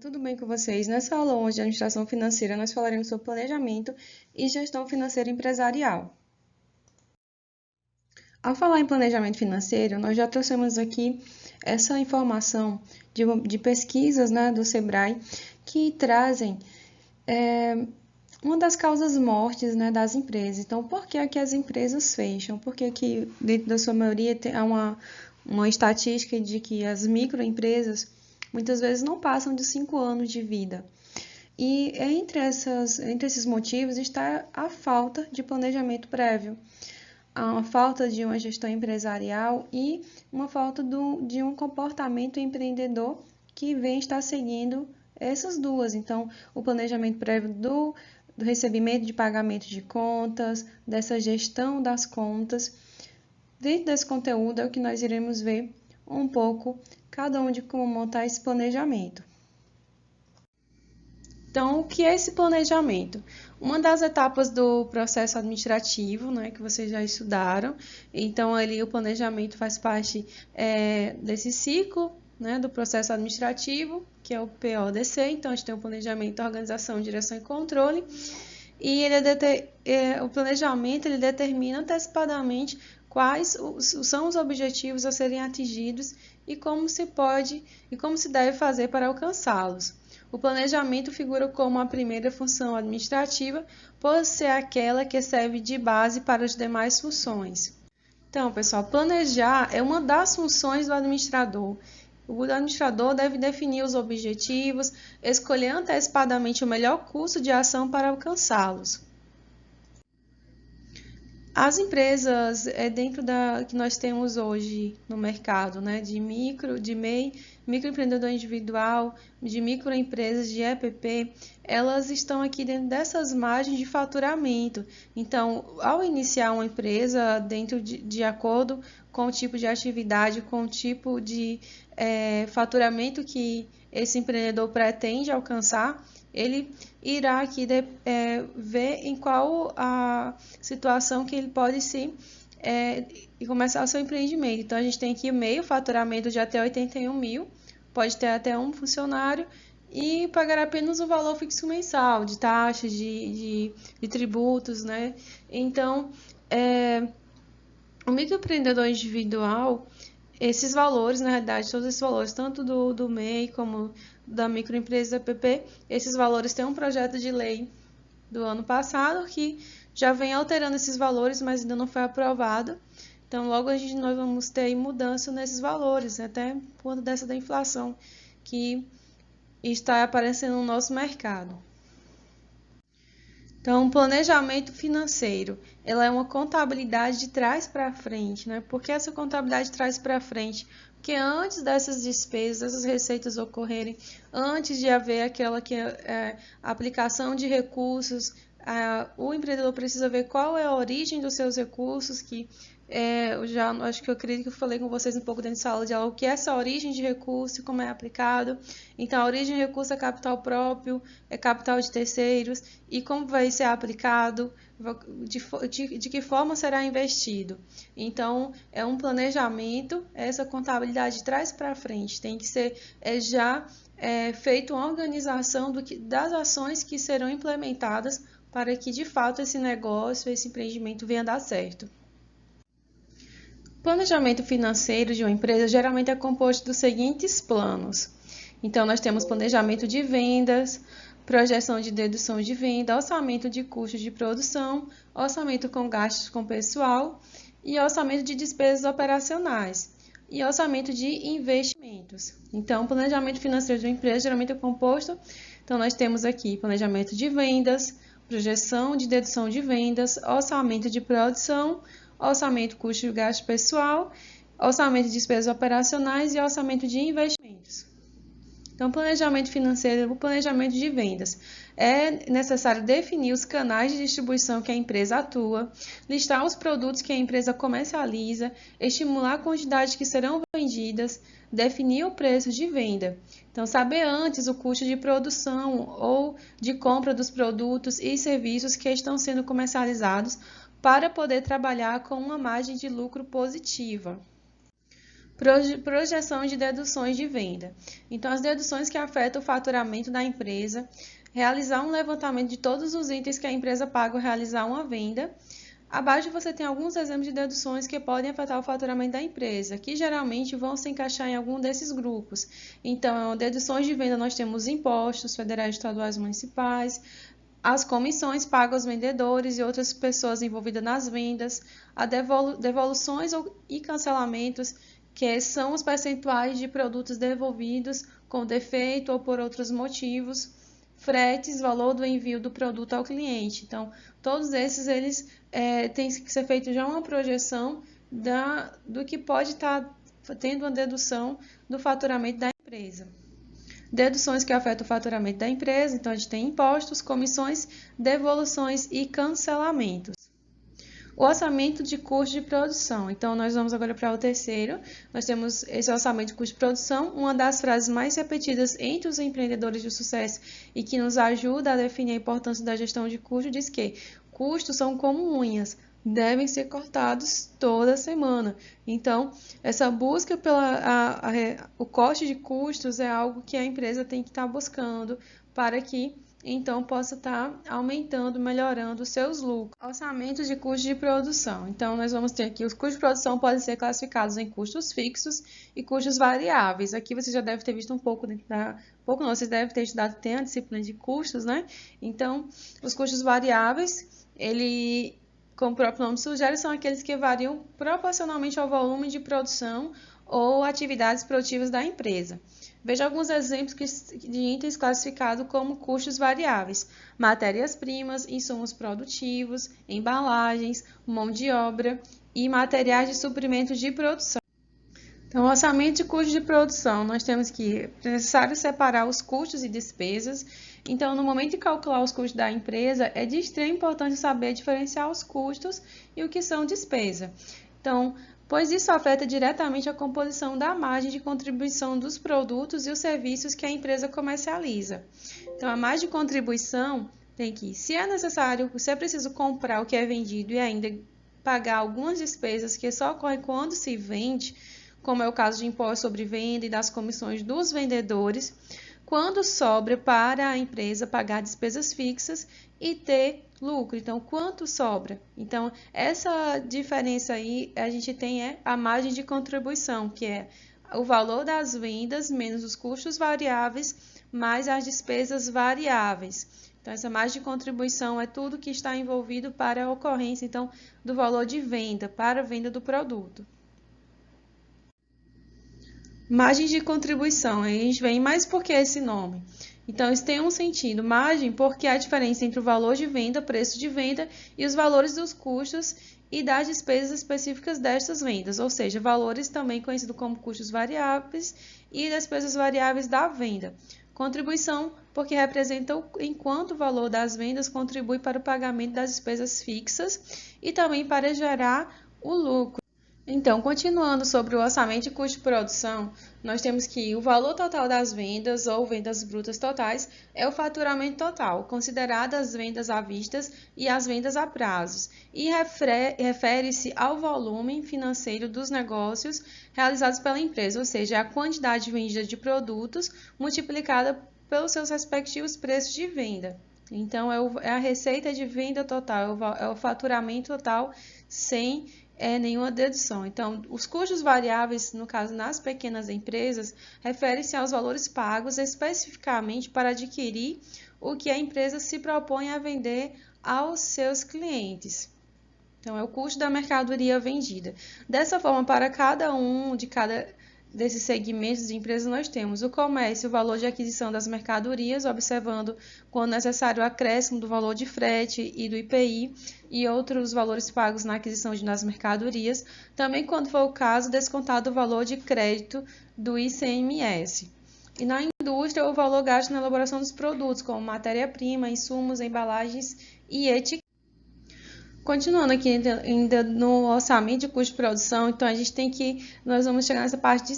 tudo bem com vocês? Nessa aula hoje de administração financeira, nós falaremos sobre planejamento e gestão financeira empresarial. Ao falar em planejamento financeiro, nós já trouxemos aqui essa informação de pesquisas, do Sebrae que trazem uma das causas mortes, das empresas. Então, por que as empresas fecham? Por que dentro da sua maioria há uma estatística de que as microempresas muitas vezes não passam de 5 anos de vida. E entre esses motivos está a falta de planejamento prévio, a falta de uma gestão empresarial e uma falta de um comportamento empreendedor que vem estar seguindo essas duas. Então, o planejamento prévio do recebimento de pagamento de contas, dessa gestão das contas. Dentro desse conteúdo é o que nós iremos ver um pouco cada um de como montar esse planejamento. Então, o que é esse planejamento? Uma das etapas do processo administrativo, que vocês já estudaram. Então, ali o planejamento faz parte desse ciclo, do processo administrativo, que é o PODC. Então, a gente tem o planejamento, organização, direção e controle. E o planejamento ele determina antecipadamente quais são os objetivos a serem atingidos e como se deve fazer para alcançá-los. O planejamento figura como a primeira função administrativa, por ser aquela que serve de base para as demais funções. Então, pessoal, planejar é uma das funções do administrador. O administrador deve definir os objetivos, escolher antecipadamente o melhor curso de ação para alcançá-los. As empresas dentro que nós temos hoje no mercado, de MEI, microempreendedor individual, de microempresas, de EPP, elas estão aqui dentro dessas margens de faturamento. Então, ao iniciar uma empresa dentro de acordo com o tipo de atividade, com o tipo de faturamento que esse empreendedor pretende alcançar, ele irá aqui ver em qual a situação que ele pode e começar o seu empreendimento. Então, a gente tem aqui meio faturamento de até 81 mil, pode ter até um funcionário e pagar apenas o valor fixo mensal de taxas, de tributos, Então, o microempreendedor individual, esses valores, na realidade, todos esses valores, tanto do MEI como da microempresa da PP, esses valores têm um projeto de lei do ano passado que já vem alterando esses valores, mas ainda não foi aprovado. Então, logo nós vamos ter mudança nesses valores, até por conta da inflação que está aparecendo no nosso mercado. Então, planejamento financeiro, ela é uma contabilidade de trás para frente, Por que essa contabilidade de trás para frente? Porque antes dessas despesas, dessas receitas ocorrerem, antes de haver aquela aplicação de recursos, o empreendedor precisa ver qual é a origem dos seus recursos, eu acredito que eu falei com vocês um pouco dentro da sala de aula, o que é essa origem de recurso e como é aplicado. Então, a origem de recurso é capital próprio, é capital de terceiros, e como vai ser aplicado, de que forma será investido. Então, é um planejamento, essa contabilidade de trás para frente, tem que ser feita uma organização das ações que serão implementadas para que, de fato, esse negócio, esse empreendimento venha a dar certo. O planejamento financeiro de uma empresa geralmente é composto dos seguintes planos. Então, nós temos planejamento de vendas, projeção de dedução de venda, orçamento de custos de produção, orçamento com gastos com pessoal e orçamento de despesas operacionais e orçamento de investimentos. Então, o planejamento financeiro de uma empresa geralmente é composto. Então, nós temos aqui planejamento de vendas, projeção de dedução de vendas, orçamento de produção, orçamento custo de gasto pessoal, orçamento de despesas operacionais e orçamento de investimentos. Então, planejamento financeiro, o planejamento de vendas. É necessário definir os canais de distribuição que a empresa atua, listar os produtos que a empresa comercializa, estimular a quantidade que serão vendidas, definir o preço de venda. Então, saber antes o custo de produção ou de compra dos produtos e serviços que estão sendo comercializados para poder trabalhar com uma margem de lucro positiva. Projeção de deduções de venda. Então, as deduções que afetam o faturamento da empresa, realizar um levantamento de todos os itens que a empresa paga ao realizar uma venda. Abaixo você tem alguns exemplos de deduções que podem afetar o faturamento da empresa, que geralmente vão se encaixar em algum desses grupos. Então, deduções de venda nós temos impostos federais, estaduais, municipais, as comissões pagas aos vendedores e outras pessoas envolvidas nas vendas, a devoluções e cancelamentos, que são os percentuais de produtos devolvidos com defeito ou por outros motivos, fretes, valor do envio do produto ao cliente. Então, todos esses eles têm que ser feito já uma projeção do que pode estar tendo uma dedução do faturamento da empresa. Deduções que afetam o faturamento da empresa, então a gente tem impostos, comissões, devoluções e cancelamentos. O orçamento de custo de produção. Então, nós vamos agora para o terceiro. Nós temos esse orçamento de custo de produção, uma das frases mais repetidas entre os empreendedores de sucesso e que nos ajuda a definir a importância da gestão de custo, diz que custos são como unhas, devem ser cortados toda semana. Então, essa busca o corte de custos é algo que a empresa tem que estar buscando para que então possa estar aumentando, melhorando os seus lucros. Orçamento de custo de produção. Então, nós vamos ter aqui os custos de produção podem ser classificados em custos fixos e custos variáveis. Aqui você já deve ter visto um pouco você deve ter estudado, tem a disciplina de custos, né? Então, os custos variáveis, como o próprio nome sugere, são aqueles que variam proporcionalmente ao volume de produção ou atividades produtivas da empresa. Veja alguns exemplos de itens classificados como custos variáveis: matérias-primas, insumos produtivos, embalagens, mão de obra e materiais de suprimento de produção. Então, orçamento de custo de produção, nós temos que é necessário separar os custos e despesas. Então, no momento de calcular os custos da empresa, é de extrema importância saber diferenciar os custos e o que são despesa. Então, pois isso afeta diretamente a composição da margem de contribuição dos produtos e os serviços que a empresa comercializa. Então, a margem de contribuição tem que, se é preciso comprar o que é vendido e ainda pagar algumas despesas que só ocorrem quando se vende, como é o caso de imposto sobre venda e das comissões dos vendedores, quando sobra para a empresa pagar despesas fixas e ter lucro. Então, quanto sobra? Então, essa diferença aí a gente tem a margem de contribuição, que é o valor das vendas menos os custos variáveis mais as despesas variáveis. Então, essa margem de contribuição é tudo que está envolvido para a ocorrência, então, do valor de venda, para a venda do produto. Margem de contribuição, aí a gente vem, mas por que esse nome? Então, isso tem um sentido. Margem porque é a diferença entre o valor de venda, preço de venda, e os valores dos custos e das despesas específicas destas vendas, ou seja, valores também conhecidos como custos variáveis e despesas variáveis da venda. Contribuição porque representa enquanto o valor das vendas contribui para o pagamento das despesas fixas e também para gerar o lucro. Então, continuando sobre o orçamento de custo de produção, nós temos que o valor total das vendas ou vendas brutas totais é o faturamento total, considerado as vendas à vista e as vendas a prazos, e refere-se ao volume financeiro dos negócios realizados pela empresa, ou seja, a quantidade vendida de produtos multiplicada pelos seus respectivos preços de venda. Então, é a receita de venda total, é o faturamento total sem nenhuma dedução. Então, os custos variáveis, no caso nas pequenas empresas, referem-se aos valores pagos especificamente para adquirir o que a empresa se propõe a vender aos seus clientes. Então, é o custo da mercadoria vendida. Dessa forma, para cada desses segmentos de empresas, nós temos o comércio, o valor de aquisição das mercadorias, observando quando necessário o acréscimo do valor de frete e do IPI e outros valores pagos na aquisição das mercadorias, também quando for o caso, descontado o valor de crédito do ICMS. E na indústria, o valor gasto na elaboração dos produtos, como matéria-prima, insumos, embalagens e etiquetas. Continuando aqui ainda no orçamento de custo de produção, então nós vamos chegar nessa parte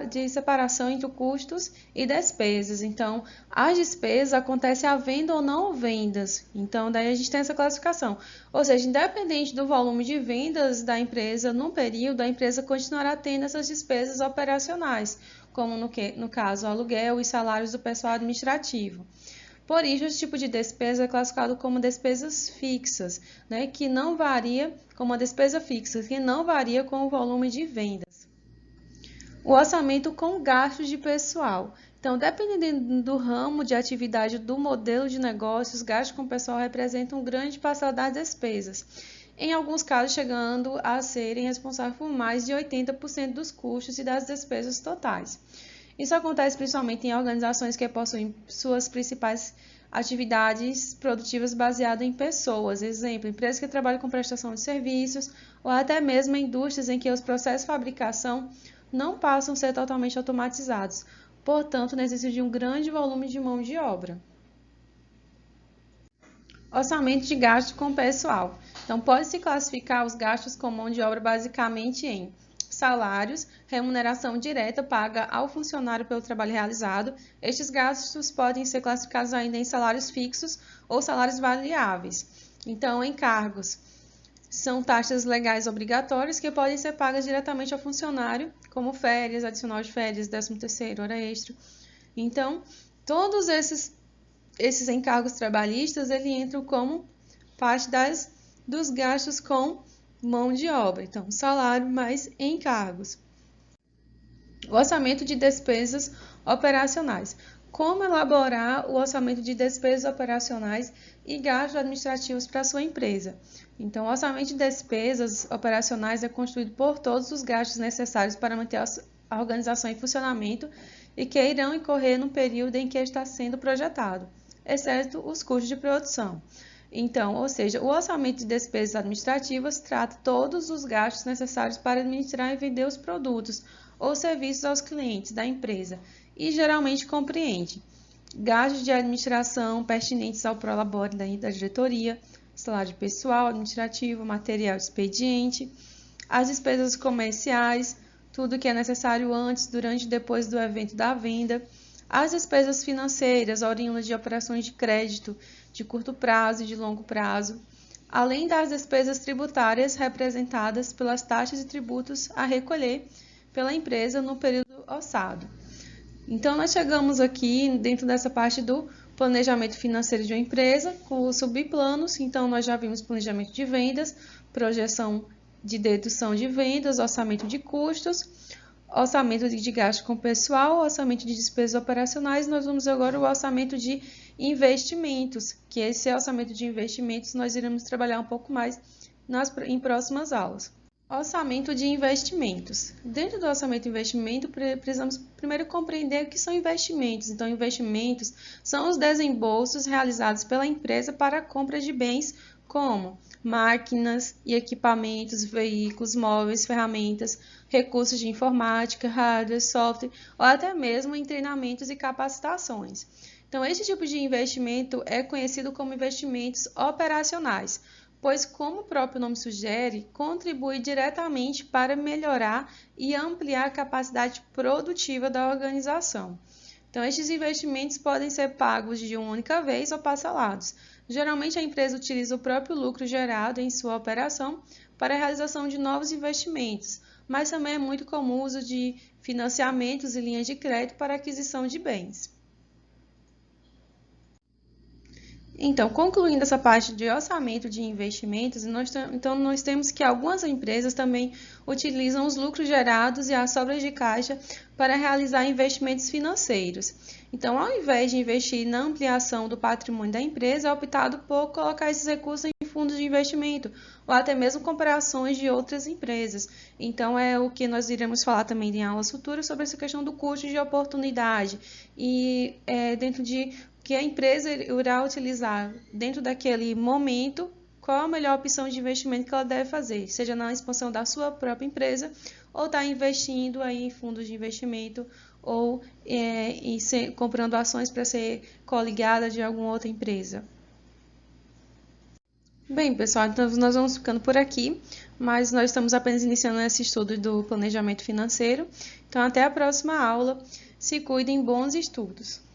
de separação entre custos e despesas. Então, as despesas acontecem a venda ou não vendas. Então, daí a gente tem essa classificação. Ou seja, independente do volume de vendas da empresa no período, a empresa continuará tendo essas despesas operacionais, como no caso o aluguel e salários do pessoal administrativo. Por isso, esse tipo de despesa é classificado como despesas fixas, né, que não varia como uma despesa fixa, que não varia com o volume de vendas. O orçamento com gastos de pessoal. Então, dependendo do ramo de atividade do modelo de negócios, gastos com pessoal representam grande parcela das despesas, em alguns casos chegando a serem responsáveis por mais de 80% dos custos e das despesas totais. Isso acontece principalmente em organizações que possuem suas principais atividades produtivas baseadas em pessoas. Exemplo, empresas que trabalham com prestação de serviços ou até mesmo indústrias em que os processos de fabricação não passam a ser totalmente automatizados. Portanto, necessitam de um grande volume de mão de obra. Orçamento de gasto com pessoal. Então, pode-se classificar os gastos com mão de obra basicamente em salários, remuneração direta paga ao funcionário pelo trabalho realizado. Estes gastos podem ser classificados ainda em salários fixos ou salários variáveis. Então, encargos são taxas legais obrigatórias que podem ser pagas diretamente ao funcionário, como férias, adicional de férias, 13º, hora extra. Então, todos esses encargos trabalhistas, ele entram como parte dos gastos com mão de obra. Então, salário mais encargos. O orçamento de despesas operacionais. Como elaborar o orçamento de despesas operacionais e gastos administrativos para a sua empresa? Então, o orçamento de despesas operacionais é constituído por todos os gastos necessários para manter a organização em funcionamento e que irão incorrer no período em que está sendo projetado, exceto os custos de produção. Então, ou seja, o orçamento de despesas administrativas trata todos os gastos necessários para administrar e vender os produtos ou serviços aos clientes da empresa e geralmente compreende gastos de administração pertinentes ao prolabore da diretoria, salário de pessoal administrativo, material de expediente, as despesas comerciais, tudo que é necessário antes, durante e depois do evento da venda, as despesas financeiras oriundas de operações de crédito de curto prazo e de longo prazo, além das despesas tributárias representadas pelas taxas e tributos a recolher pela empresa no período orçado. Então, nós chegamos aqui dentro dessa parte do planejamento financeiro de uma empresa, com os subplanos. Então, nós já vimos planejamento de vendas, projeção de dedução de vendas, orçamento de custos, orçamento de gasto com pessoal, orçamento de despesas operacionais. Nós vamos agora o orçamento de investimentos, que esse orçamento de investimentos nós iremos trabalhar um pouco mais em próximas aulas. Orçamento de investimentos. Dentro do orçamento de investimento, precisamos primeiro compreender o que são investimentos. Então, investimentos são os desembolsos realizados pela empresa para a compra de bens como máquinas e equipamentos, veículos, móveis, ferramentas, recursos de informática, hardware, software ou até mesmo em treinamentos e capacitações. Então, esse tipo de investimento é conhecido como investimentos operacionais, pois, como o próprio nome sugere, contribui diretamente para melhorar e ampliar a capacidade produtiva da organização. Então, estes investimentos podem ser pagos de uma única vez ou parcelados. Geralmente, a empresa utiliza o próprio lucro gerado em sua operação para a realização de novos investimentos, mas também é muito comum o uso de financiamentos e linhas de crédito para aquisição de bens. Então, concluindo essa parte de orçamento de investimentos, nós temos que algumas empresas também utilizam os lucros gerados e as sobras de caixa para realizar investimentos financeiros. Então, ao invés de investir na ampliação do patrimônio da empresa, é optado por colocar esses recursos em fundos de investimento ou até mesmo comprar ações de outras empresas. Então, é o que nós iremos falar também em aulas futuras sobre essa questão do custo de oportunidade e dentro de que a empresa irá utilizar dentro daquele momento, qual a melhor opção de investimento que ela deve fazer, seja na expansão da sua própria empresa, ou está investindo aí em fundos de investimento, ou comprando ações para ser coligada de alguma outra empresa. Bem, pessoal, então nós vamos ficando por aqui, mas nós estamos apenas iniciando esse estudo do planejamento financeiro. Então, até a próxima aula. Se cuidem, bons estudos!